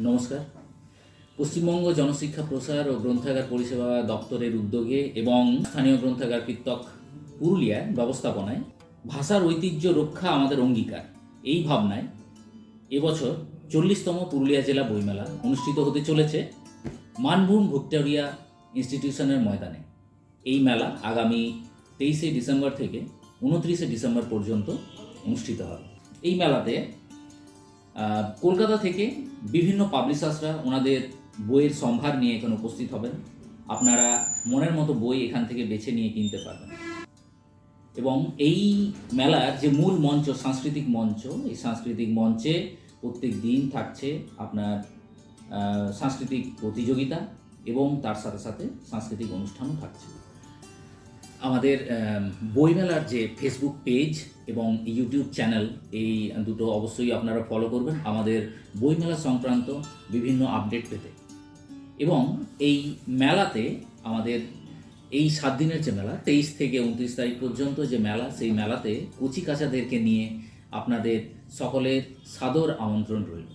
নমস্কার। পশ্চিমবঙ্গ জনশিক্ষা প্রসার ও গ্রন্থাগার পরিষেবা দপ্তরের উদ্যোগে এবং স্থানীয় গ্রন্থাগার কর্তৃপক্ষ পুরুলিয়ার ব্যবস্থাপনায় ভাষার ঐতিহ্য রক্ষা আমাদের অঙ্গীকার এই ভাবনায় এবছর 40তম পুরুলিয়া জেলা বইমেলা অনুষ্ঠিত হতে চলেছে মানভূম ভিক্টোরিয়া ইনস্টিটিউশনের ময়দানে। এই মেলা আগামী 23শে ডিসেম্বর থেকে 29শে ডিসেম্বর পর্যন্ত অনুষ্ঠিত হবে। এই মেলাতে কলকাতা থেকে বিভিন্ন পাবলিশার্সরা ওনাদের বইয়ের সম্ভার নিয়ে এখানে উপস্থিত হবেন। আপনারা মনের মতো বই এখান থেকে বেছে নিয়ে কিনতে পারবেন। এবং এই মেলার যে মূল মঞ্চ, সাংস্কৃতিক মঞ্চ, এই সাংস্কৃতিক মঞ্চে প্রত্যেক দিন থাকছে আপনার সাংস্কৃতিক প্রতিযোগিতা এবং তার সাথে সাথে সাংস্কৃতিক অনুষ্ঠানও থাকছে। আমাদের বইমেলার যে ফেসবুক পেজ এবং ইউটিউব চ্যানেল, এই দুটো অবশ্যই আপনারা ফলো করবেন আমাদের বইমেলা সংক্রান্ত বিভিন্ন আপডেট পেতে। এবং এই মেলাতে আমাদের এই 7 দিনের যে মেলা, 23 থেকে 29 তারিখ পর্যন্ত যে মেলা, সেই মেলাতে কচিকাঁচাদেরকে নিয়ে আপনাদের সকলের সাদর আমন্ত্রণ রইল।